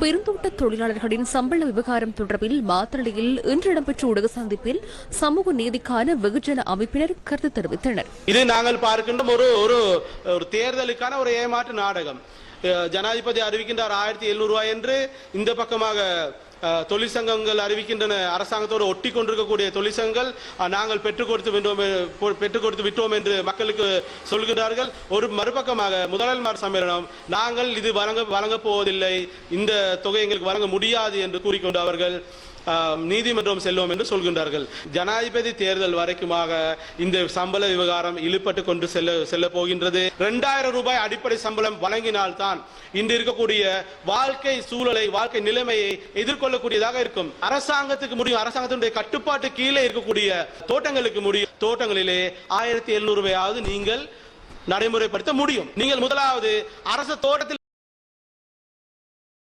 பெருந்தோட்ட தொழிலாளர்களின் சம்பள விவகாரம் தொடர்பில் மாத்தளையில் இன்று இடம்பெற்ற ஊடக சந்திப்பில் சமூக நீதிக்கான வெகுஜன அமைப்பினர் கருத்து தெரிவித்தனர். இது நாங்கள் பார்க்கின்ற ஒரு தேர்தலுக்கான ஒரு ஏமாற்று நாடகம். ஜனாதிபதி அறிவிக்கின்றார் 1700 ரூபாய் என்று, இந்த பக்கமாக தொழிற்சங்கங்கள் அறிவிக்கின்றன, அரசாங்கத்தோடு ஒட்டி கொண்டிருக்கக்கூடிய தொழிற்சங்கங்கள் நாங்கள் பெற்றுக் கொடுத்து விட்டோம் என்று மக்களுக்கு சொல்கிறார்கள். ஒரு மறுபக்கமாக முதல்வர் சம்மேளனம் நாங்கள் இது வழங்கப் போவதில்லை, இந்த தொகை எங்களுக்கு வழங்க முடியாது என்று கூறிக்கொண்டு அவர்கள் நீதிமன்றம் செல்வோம் என்று சொல்கின்றார்கள். ஜனாதிபதி தேர்தல் வரைக்குமாக இந்த சம்பள விவகாரம் இழுபட்டு கொண்டு செல்ல போகின்றது. 2000 ரூபாய் அடிப்படை சம்பளம் வழங்கினால்தான் இன்று இருக்கக்கூடிய வாழ்க்கை சூழலை, வாழ்க்கை நிலைமையை எதிர்கொள்ளக்கூடியதாக இருக்கும். அரசாங்கத்துக்கு முடியும், அரசாங்கத்தினுடைய கட்டுப்பாட்டு கீழே இருக்கக்கூடிய தோட்டங்களுக்கு முடியும். தோட்டங்களிலே 1700 ரூபாயாவது நீங்கள் நடைமுறைப்படுத்த முடியும். நீங்கள் முதலாவது அரசு தோட்டத்தில்